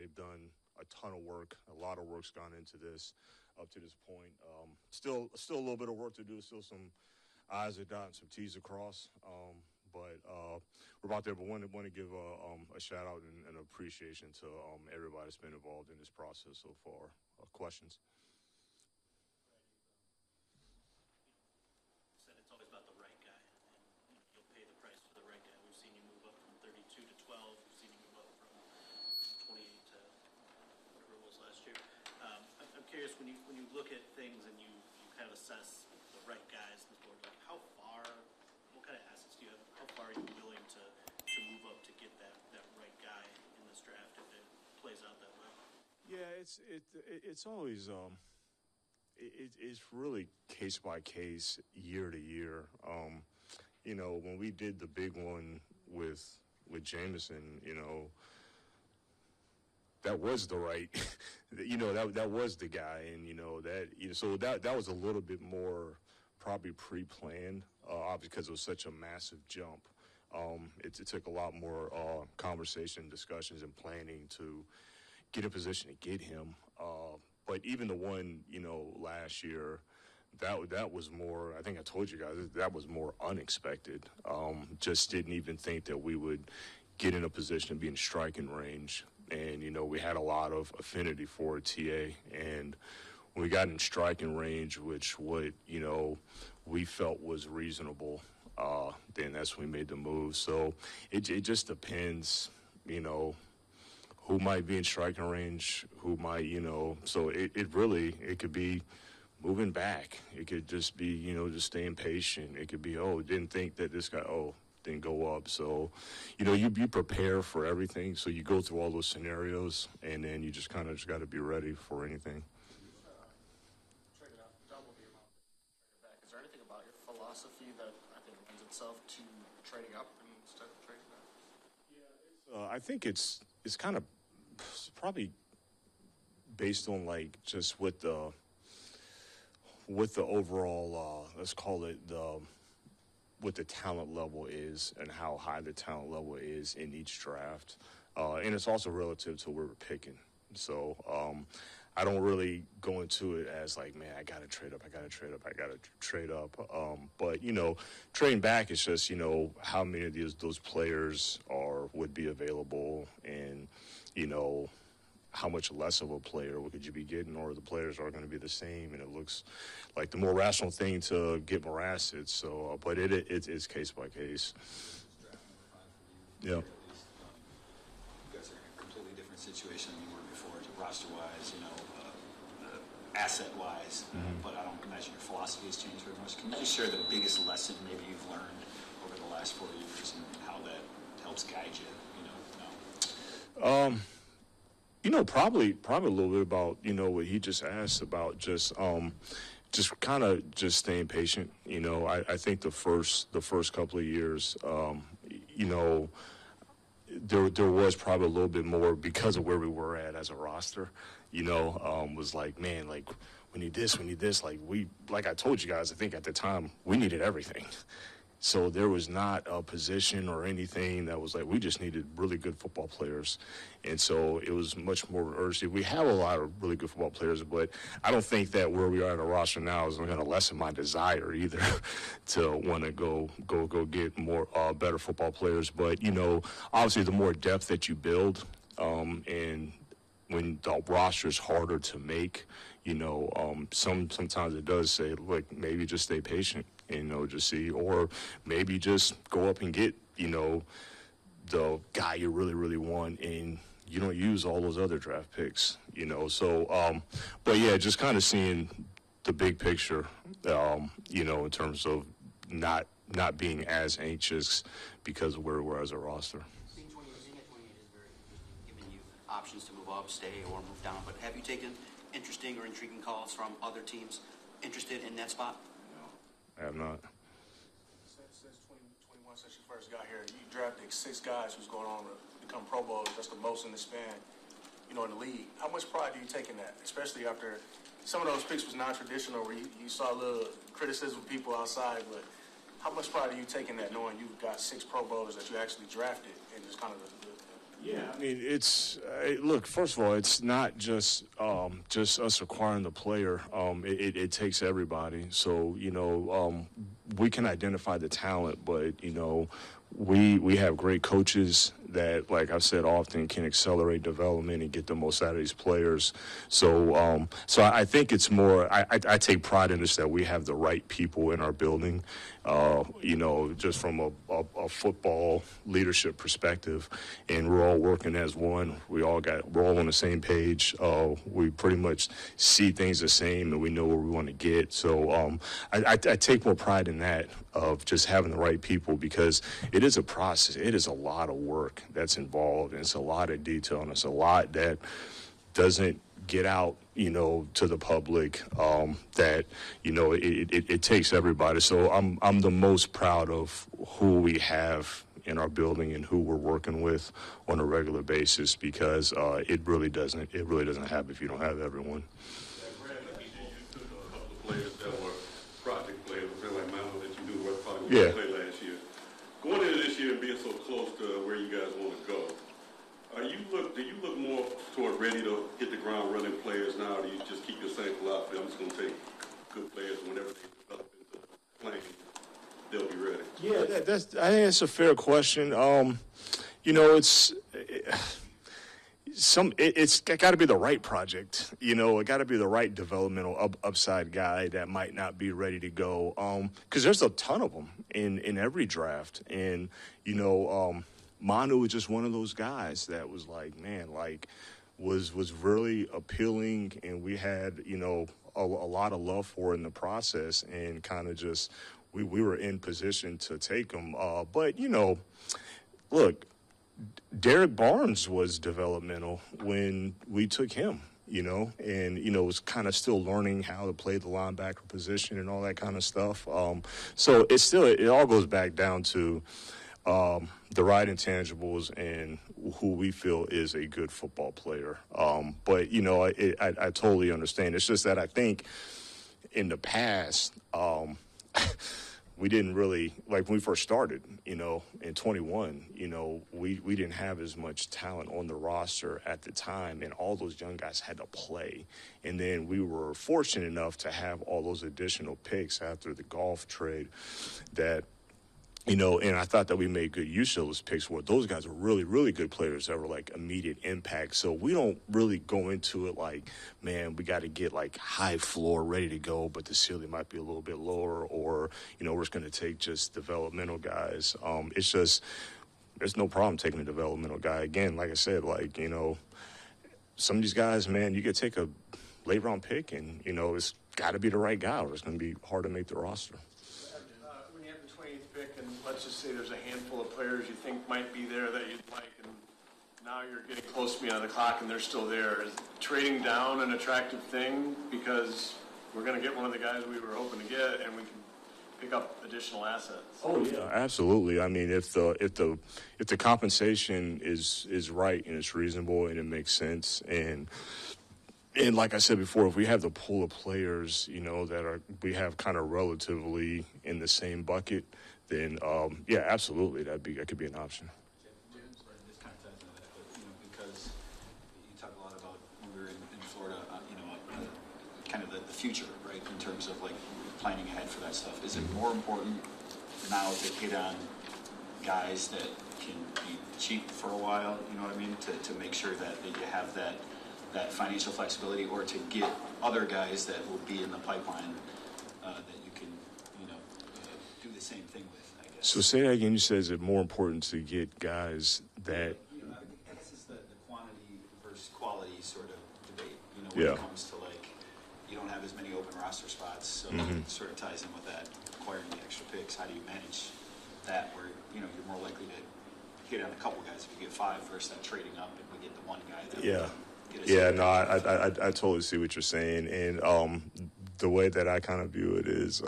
they've done a ton of work. A lot of work's gone into this up to this point. Still a little bit of work to do. Still some I's are dotted, some T's across. But we're about there. But want to give a shout out and an appreciation to everybody that's been involved in this process so far. Questions? Said it's always about the right guy, and you'll pay the price for the right guy. We've seen you move up from 32 to 12. We've seen you move up from 28 to whatever it was last year. I'm curious, when you look at things and you kind of assess the right guys in the board, like how far, what kind of assets do you have? How far are you willing to move up to get that right guy in this draft if it plays out that way? Yeah, it's always it's really case by case, year to year. When we did the big one with Jameson, that was the right, that was the guy, and so that was a little bit more probably pre-planned, obviously because it was such a massive jump. It took a lot more conversation, discussions, and planning to get in position to get him. But even the one, last year, that was more, I think I told you guys, that was more unexpected. Just didn't even think that we would get in a position to be in striking range. And, we had a lot of affinity for TA. And when we got in striking range, which we felt was reasonable, then that's when we made the move. So it just depends, who might be in striking range, who might, so it could be moving back. It could just be, just staying patient. It could be, didn't think that this guy, didn't go up. So, you be prepared for everything. So you go through all those scenarios, and then you just kind of got to be ready for anything. Trade it up, double the amount that you trade it back. Is there anything about your philosophy that I think lends itself to trading up instead of trading back? Yeah, I think it's kind of probably based on just what the overall let's call it what the talent level is and how high the talent level is in each draft, and it's also relative to where we're picking. So I don't really go into it as like, man, I gotta trade up. But trading back is just how many of those players would be available, and how much less of a player could you be getting, or the players are going to be the same, and it looks like the more rational thing to get more assets. So, but it's case by case. Yeah. You guys are in a completely different situation than you were before, roster-wise, asset-wise. Mm-hmm. But I don't imagine your philosophy has changed very much. Can you just share the biggest lesson maybe you've learned over the last 4 years and how that helps guide you? Probably a little bit about, what he just asked about, just kind of just staying patient. I think the first couple of years, there was probably a little bit more because of where we were at as a roster, was like, man, like we need this, like I told you guys, I think at the time we needed everything. So there was not a position or anything that was like, we just needed really good football players. And so it was much more urgent. We have a lot of really good football players, but I don't think that where we are at a roster now is going to lessen my desire either to want to go get more better football players. But, obviously the more depth that you build, and when the roster is harder to make, sometimes it does say, look, maybe just stay patient. Just see, or maybe just go up and get, the guy you really, really want, and you don't use all those other draft picks, So, but yeah, just kind of seeing the big picture, in terms of not being as anxious because of where we were as a roster. Seeing 28 is very giving you options to move up, stay, or move down. But have you taken interesting or intriguing calls from other teams interested in that spot? I have not. Since 2021, since you first got here, you drafted 6 guys who's going on to become Pro Bowlers. That's the most in the span, in the league. How much pride do you take in that, especially after some of those picks was non-traditional, where you saw a little criticism of people outside, but how much pride do you take in that, knowing you've got 6 Pro Bowlers that you actually drafted, and just kind of Yeah, I mean, look. First of all, it's not just us acquiring the player. It takes everybody. So we can identify the talent, but we have great coaches that, like I've said often, can accelerate development and get the most out of these players. So I think it's more. I take pride in this, that we have the right people in our building. Just from a football leadership perspective, and we're all working as one. We're all on the same page. We pretty much see things the same, and we know where we want to get. So I take more pride in that, of just having the right people, because it is a process. It is a lot of work that's involved, and it's a lot of detail, and it's a lot that doesn't get out, to the public, that, it takes everybody. So I'm the most proud of who we have in our building and who we're working with on a regular basis, because it really doesn't happen if you don't have everyone. Players that were project players, like Mano that you knew were probably Yeah. play last year. Going into this year and being so close to where you guys want to go, do you look more toward ready to hit the ground running players now, or do you just keep your same philosophy? I'm just going to take good players, whenever they develop into playing, they'll be ready? Yeah, I think that's a fair question. It's got to be the right project. It got to be the right developmental upside guy that might not be ready to go. Because there's a ton of them in every draft, and Manu was just one of those guys that was like, man, was really appealing, and we had a lot of love for in the process, and kind of just we were in position to take him. But look, Derek Barnes was developmental when we took him, and was kind of still learning how to play the linebacker position and all that kind of stuff. So it all goes back down to the right intangibles and who we feel is a good football player. But I totally understand. It's just that I think in the past, we didn't really, like when we first started, in 21, we didn't have as much talent on the roster at the time, and all those young guys had to play. And then we were fortunate enough to have all those additional picks after the golf trade that, and I thought that we made good use of those picks, where those guys were really, really good players that were like immediate impact. So we don't really go into it like, man, we got to get like high floor ready to go, but the ceiling might be a little bit lower, or, we're just going to take just developmental guys. It's just, there's no problem taking a developmental guy. Again, like I said, some of these guys, man, you could take a late round pick, and, it's got to be the right guy, or it's going to be hard to make the roster. When you have the 20th pick, and let's just say there's a handful of players you think might be there that you'd like, and now you're getting close to me on the clock and they're still there, is trading down an attractive thing because we're going to get one of the guys we were hoping to get, and we can pick up additional assets? Oh yeah, absolutely. I mean, if the compensation is right and it's reasonable and it makes sense, and like I said before, if we have the pool of players, we have kind of relatively in the same bucket, then yeah, absolutely, that could be an option. This kind of ties into that, but because you talk a lot about when we were in Florida, kind of the future, right, in terms of like planning ahead for that stuff. Is it more important now to hit on guys that can be cheap for a while? You know what I mean? To make sure that you have that financial flexibility, or to get other guys that will be in the pipeline that you can, do the same thing with, I guess. So say that again. You said, is it more important to get guys that? I guess it's the quantity versus quality sort of debate. When it comes to you don't have as many open roster spots, so it sort of ties in with that, acquiring the extra picks. How do you manage that, where you're more likely to hit on a couple guys if you get 5 versus that trading up and we get the one guy that Yeah, no, I totally see what you're saying, and the way that I kind of view it is,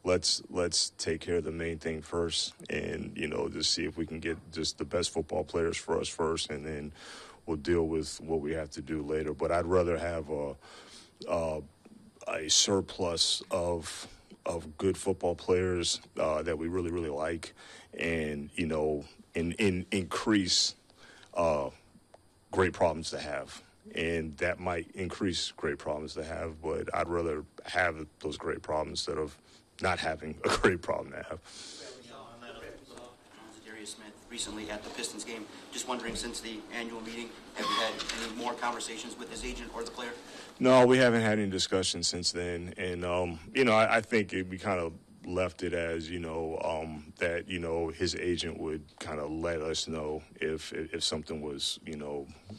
let's take care of the main thing first, and just see if we can get just the best football players for us first, and then we'll deal with what we have to do later. But I'd rather have a surplus of good football players that we really, really like, and increase great problems to have. And that might increase great problems to have, but I'd rather have those great problems instead of not having a great problem to have. Smith recently at the Pistons game. Just wondering, since the annual meeting, have you had any more conversations with his agent or the player? No, we haven't had any discussions since then. And, I think we kind of left it as, that, his agent would kind of let us know if something was,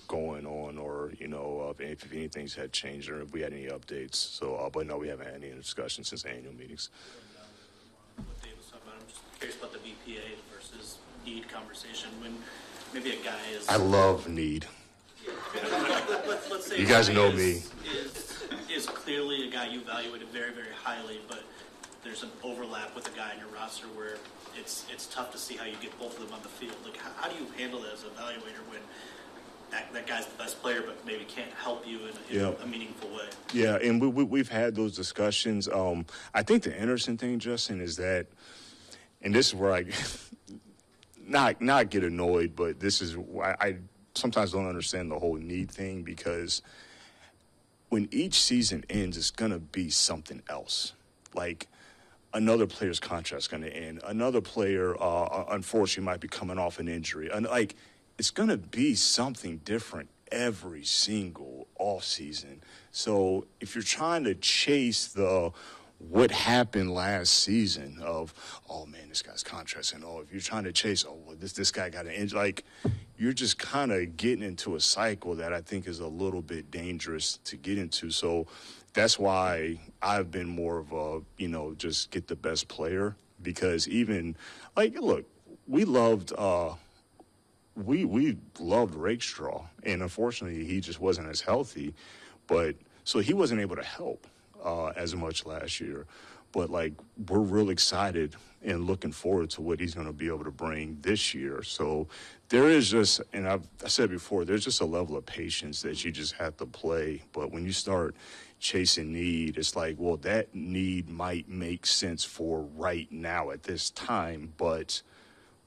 going on or, if anything had changed or if we had any updates. So, but no, we haven't had any discussions since annual meetings. What Dave was talking about, I'm just curious about the BPA versus need conversation when maybe a guy is. I love need. Let's say you guys know me. Is clearly a guy you evaluated very, very highly, but there's an overlap with a guy in your roster where it's tough to see how you get both of them on the field. Like, how do you handle that as an evaluator when that guy's the best player, but maybe can't help you in a meaningful way? Yeah, and we've had those discussions. I think the interesting thing, Justin, is that, and this is where I not get annoyed, but this is why I sometimes don't understand the whole need thing, because when each season ends, it's going to be something else. Like, another player's contract's going to end. Another player, unfortunately, might be coming off an injury. And, it's going to be something different every single offseason. So if you're trying to chase what happened last season of, oh, man, this guy's contract's and if you're trying to chase, well, this guy got an injury, you're just kind of getting into a cycle that I think is a little bit dangerous to get into. So that's why I've been more of a, just get the best player, because even, look, we loved Rakestraw, and unfortunately he just wasn't as healthy, but so he wasn't able to help as much last year. But, we're real excited and looking forward to what he's going to be able to bring this year. So there is just, and I said before, there's just a level of patience that you just have to play. But when you start chasing need, it's well, that need might make sense for right now at this time. But,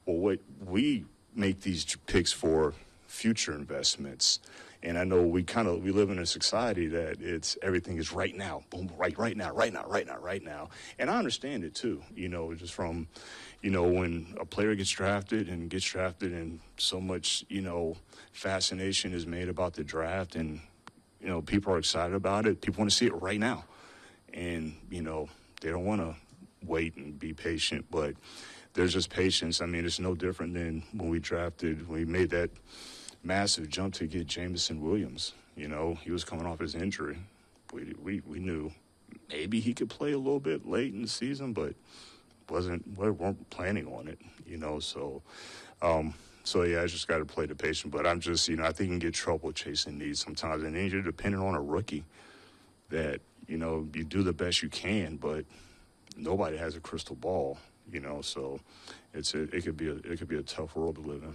what we make these picks for future investments. And I know we live in a society that everything is right now, boom, right now. And I understand it too, just from, when a player gets drafted and so much, fascination is made about the draft, and, people are excited about it. People want to see it right now. And, they don't want to wait and be patient, but there's just patience. I mean, it's no different than when we made that massive jump to get Jamison Williams. He was coming off his injury. We knew maybe he could play a little bit late in the season, but we weren't planning on it, So yeah, I just got to play the patient. But I'm just, I think you can get trouble chasing needs sometimes, and then you're depending on a rookie that you do the best you can, but nobody has a crystal ball, So it could be a tough world to live in.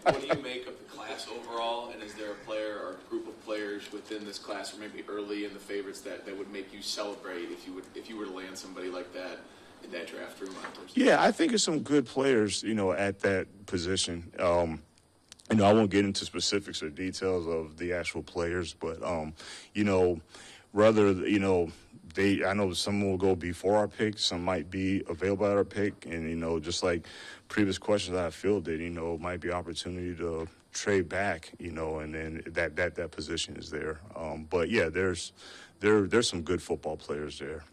What do you make of the class overall, and is there a player or a group of players within this class, or maybe early in the favorites, that would make you celebrate if you were to land somebody like that in that draft room on Thursday? Yeah, I think it's some good players, at that position. I won't get into specifics or details of the actual players, but I know some will go before our pick, some might be available at our pick, and, just like previous questions that I fielded, might be opportunity to trade back, and then that position is there. But yeah, there's some good football players there.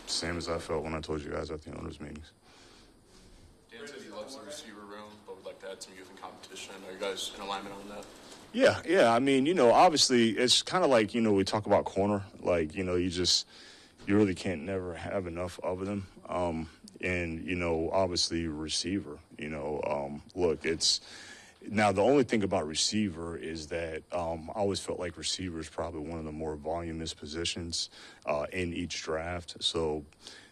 Same as I felt when I told you guys at the owners' meetings. Dan said he loves the receiver room, but would like to add some youth and competition. Are you guys in alignment on that? Yeah. I mean, obviously it's kind of like, we talk about corner, you really can't never have enough of them. And, obviously receiver, look, now the only thing about receiver is that I always felt like receiver is probably one of the more voluminous positions in each draft. So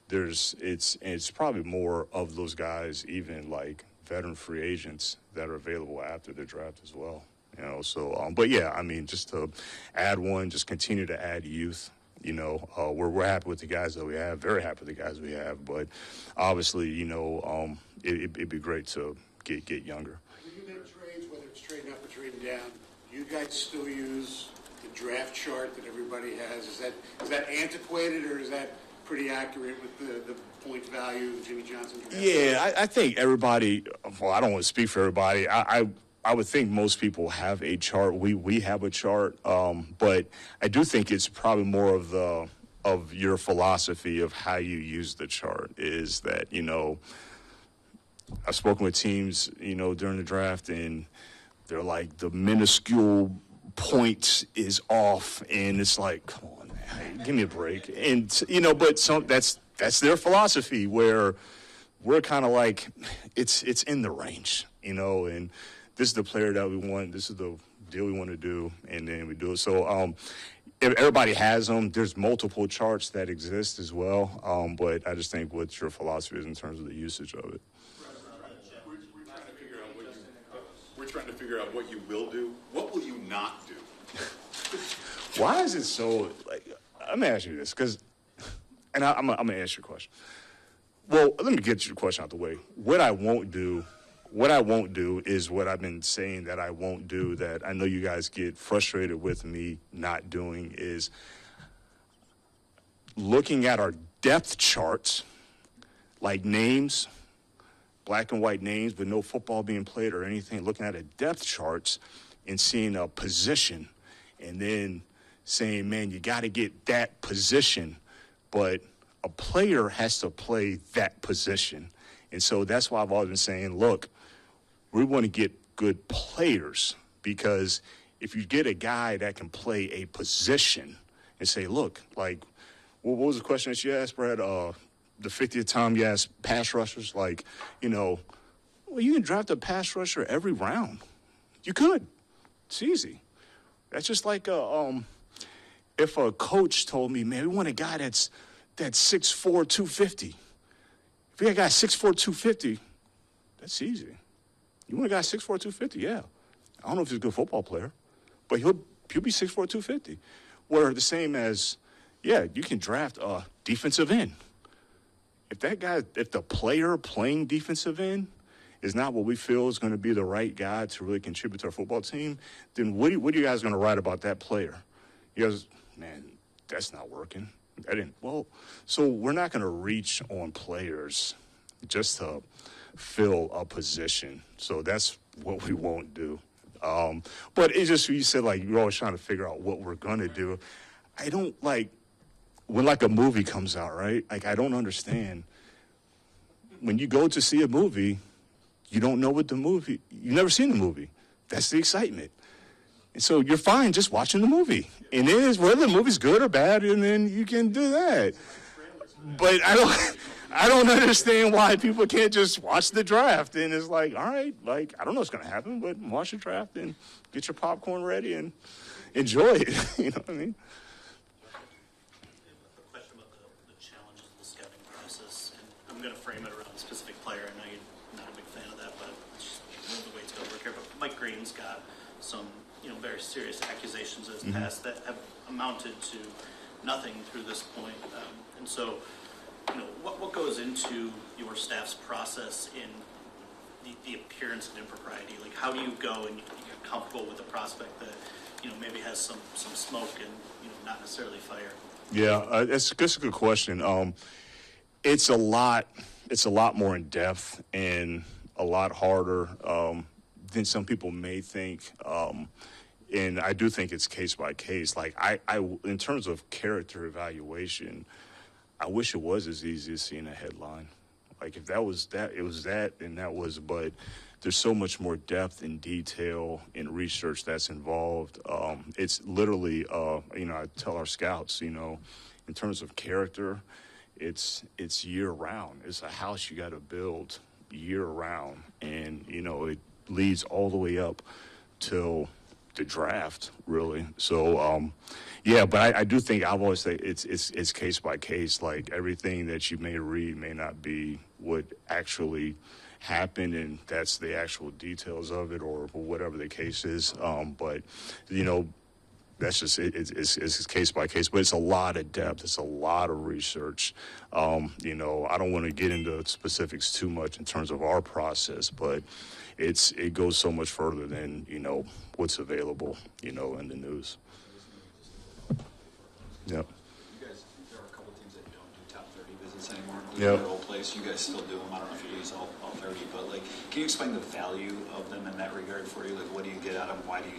it's probably more of those guys, even like veteran free agents that are available after the draft as well. But yeah, I mean, just to add one, just continue to add youth, We're happy with the guys that we have, very happy with the guys we have. But obviously, it'd be great to get younger. When you make trades, whether it's trading up or trading down, you guys still use the draft chart that everybody has. Is that antiquated, or is that pretty accurate with the point value of Jimmy Johnson draft? Yeah, I think everybody. Well, I don't want to speak for everybody. I would think most people have a chart. We have a chart, but I do think it's probably more of your philosophy of how you use the chart. Is that I've spoken with teams during the draft, and they're like, the minuscule point is off, and it's like, come on, man, give me a break. And but that's their philosophy, where we're kind of like, it's in the range, and this is the player that we want, this is the deal we want to do, and then we do it. So if everybody has them, there's multiple charts that exist as well, but I just think what your philosophy is in terms of the usage of it. We're trying to figure out what you will do. What will you not do? Why is it so, let me ask you this, and I'm going to ask you a question. Well, let me get your question out the way. What I won't do is what I've been saying that I won't do, that I know you guys get frustrated with me not doing, is looking at our depth charts, like names, black and white names, but no football being played or anything, looking at a depth charts and seeing a position and then saying, man, you got to get that position, but a player has to play that position. And so that's why I've always been saying, look, we want to get good players, because if you get a guy that can play a position and say, look, like, what was the question that you asked, Brad? The 50th time you asked pass rushers, well, you can draft a pass rusher every round. You could. It's easy. That's just like if a coach told me, man, we want a guy that's 6'4", 250. If you got a guy 6'4", 250, that's easy. You want a guy 6'4", 250? Yeah. I don't know if he's a good football player, but he'll be 6'4", 250. Where the same as, yeah, you can draft a defensive end. If the player playing defensive end is not what we feel is going to be the right guy to really contribute to our football team, then what are you guys going to write about that player? You guys, man, that's not working. So we're not going to reach on players just to fill a position. So that's what we won't do. But it's just, you said, you're always trying to figure out what we're going to do. I don't when a movie comes out, right? I don't understand. When you go to see a movie, you don't know what you've never seen the movie. That's the excitement. And so you're fine just watching the movie. And it is whether the movie's good or bad, and then you can do that. But I don't understand why people can't just watch the draft. And it's like, all right, I don't know what's going to happen, but watch the draft and get your popcorn ready and enjoy it. You know what I mean? I'm going to frame it around a specific player. I know you're not a big fan of that, but it's one of the ways to go work here. But Mike Green's got some, very serious accusations in his past that have amounted to nothing through this point. And so, what goes into your staff's process in the appearance of impropriety? How do you go and you get comfortable with a prospect that, maybe has some smoke and, not necessarily fire? Yeah, that's a good question. It's a lot more in depth and a lot harder than some people may think. And I do think it's case by case. I in terms of character evaluation, I wish it was as easy as seeing a headline. If that was that, it was that, and that was, but there's so much more depth and detail and research that's involved. It's literally, I tell our scouts, in terms of character, it's year round. It's a house you got to build year round, and it leads all the way up till the draft, really. So, but I do think I've always said it's case by case. Everything that you may read may not be what actually happened, and that's the actual details of it, or whatever the case is. But that's just it's case by case, but it's a lot of depth. It's a lot of research. You know, I don't want to get into specifics too much in terms of our process, but it goes so much further than, you know, what's available, you know, in the news. Yep. You guys, there are a couple of teams that don't do top 30 visits anymore, including Yep. your old place. You guys still do them. I don't know if you use all 30, but like, can you explain the value of them in that regard for you? Like, what do you get out of them? Why are they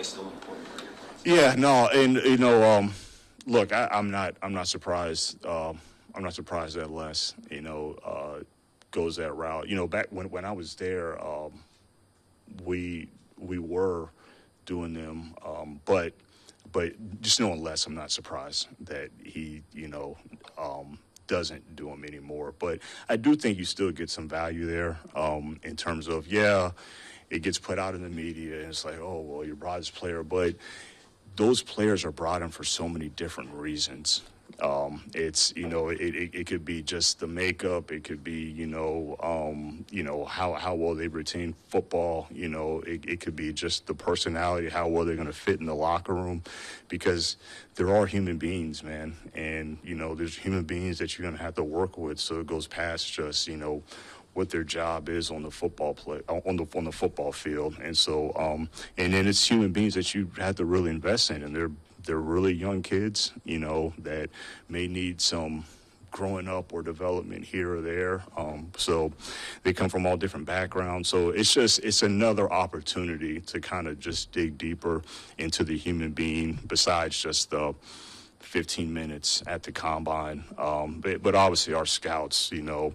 still an important part of your process? Yeah, no, and you know, look, I'm not surprised. I'm not surprised that Les, you know, goes that route. You know, back when I was there, we were doing them, but just knowing Les, I'm not surprised that he, you know, doesn't do them anymore. But I do think you still get some value there, in terms of, yeah, it gets put out in the media and it's like, oh, well, you brought this player, but those players are brought in for so many different reasons. It's, you know, it could be just the makeup. It could be, you know, how well they retain football. You know, it could be just the personality, how well they're going to fit in the locker room, because there are human beings, man. And, you know, there's human beings that you're going to have to work with. So it goes past just, you know, what their job is on the football on the football field. And so, and then it's human beings that you have to really invest in, and they're really young kids, you know, that may need some growing up or development here or there. So they come from all different backgrounds. So it's another opportunity to kind of just dig deeper into the human being besides just the 15 minutes at the combine. But obviously our scouts, you know,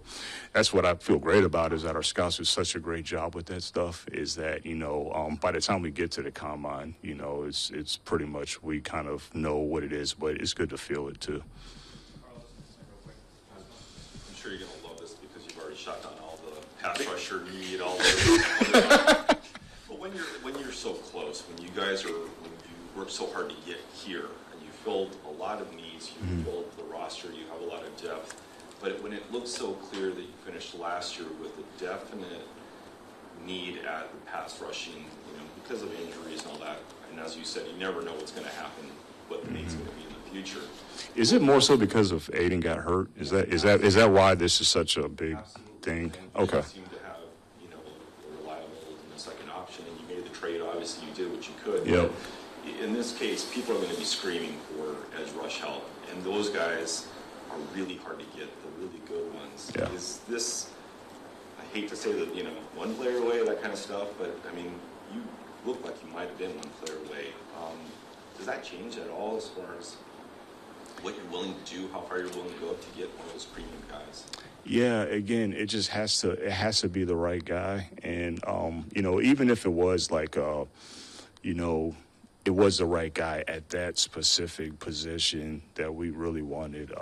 that's what I feel great about, is that our scouts do such a great job with that stuff, is that, you know, by the time we get to the combine, you know, it's pretty much, we kind of know what it is, but it's good to feel it too. I'm sure you're going to love this because you've already shot down all the pass rusher need, all the but when you're so close, when you work so hard to get here, and you filled a lot of needs, you filled the roster, you have a lot of depth, but when it looks so clear that you finished last year with a definite need at the pass rushing, you know, because of injuries and all that, and as you said, you never know what's going to happen, what the need's going to be in the future. Is it more so because of Aiden got hurt? Is that why this is such a big thing? Okay. You seem to have, you know, a reliable, you know, second option, and you made the trade. Obviously, you did what you could. Yep. But in this case, people are going to be screaming for edge rush help, and those guys are really hard to get. The really good ones. Yeah. Is this? I hate to say that, you know, one player away, that kind of stuff, but I mean, you look like you might have been one player away. Does that change at all as far as what you're willing to do, how far you're willing to go to get one of those premium guys? Yeah, again, it just has to be the right guy. And, you know, even if it was like, you know, it was the right guy at that specific position that we really wanted.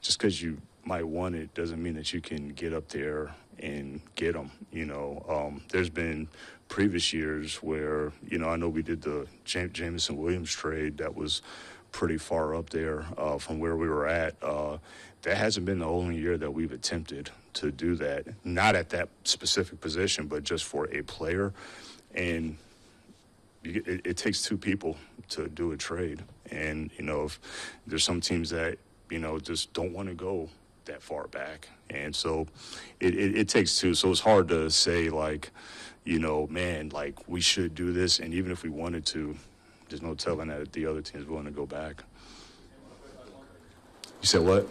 Just because you might want it doesn't mean that you can get up there and get them. You know, there's been previous years where, you know, I know we did the Jameson Williams trade that was pretty far up there from where we were at. That hasn't been the only year that we've attempted to do that, not at that specific position, but just for a player. And it takes two people to do a trade. And, you know, if there's some teams that, you know, just don't want to go that far back. And so it takes two. So it's hard to say, like, you know, man, like, we should do this. And even if we wanted to, there's no telling that the other team's willing to go back. You said what?